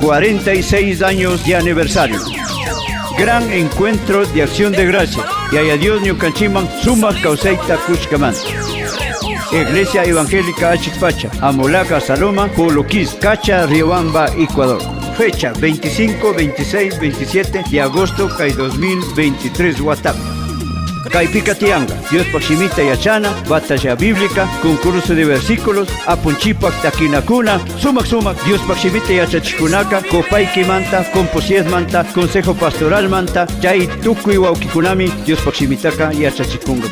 46 años de aniversario. Gran encuentro de acción de gracias. Y a Dios Ñucanchiman suma causeita Cushcaman. Iglesia Evangélica Achikpacha, Amolaca, Saloma, Joloquis, Cacha, Riobamba, Ecuador. Fecha 25, 26, 27 de agosto de 2023, WhatsApp. Caipicatianga, Dios Paximita Yachana, Batalla Bíblica, concurso de versículos, Apunchipac Taquinacuna, Sumac, Dios Paximita Yachachicunaca, Copaiki Manta, Composies Manta, Consejo Pastoral Manta, Yay Tucuy Waukikunami, Dios Paximitaca Yachachicunga.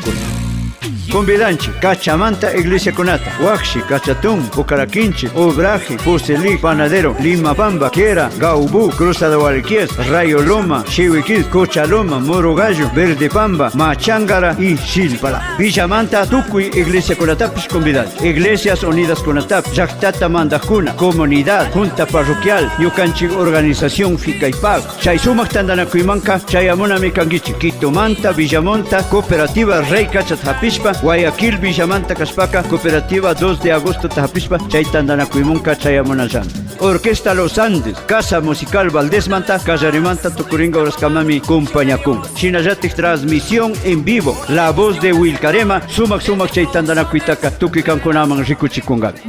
Convidanchi, Cachamanta, Iglesia Conata, Huaxi, Cachatún, Bucaraquinchi, Obraje, Puseli, Panadero, Lima Bamba, Quiera, Gaubú, Cruz de Guariquies, Rayo Loma, Chihuiquil, Cochaloma, Moro Gallo, Verde Pamba, Machangara y Xilpala. Villamanta, Tucuy, Iglesia Conatapis, Convidanchi. Iglesias Unidas Conatap, Jactata Mandajuna, Comunidad, Junta Parroquial, Yucanchi Organización Ficaipag, Chaysumac Tandanacuimanca, Chayamona Micanguichi, Quitomanta, Villamonta, Cooperativa Rey Cachatapishpa, Guayaquil, Villamanta, Caspaca, Cooperativa 2 de agosto, Tajapispa, Chaytandanacuimunca, Chayamonazán. Orquesta Los Andes, Casa Musical Valdés Manta, Casarimanta, Tucuringa, Orascamami, Compañacún. Chinayatic transmisión en vivo, la voz de Wilcarema, Sumac, Chaytandanacuitaca, Tuquicancunaman, Ricuchikungabe.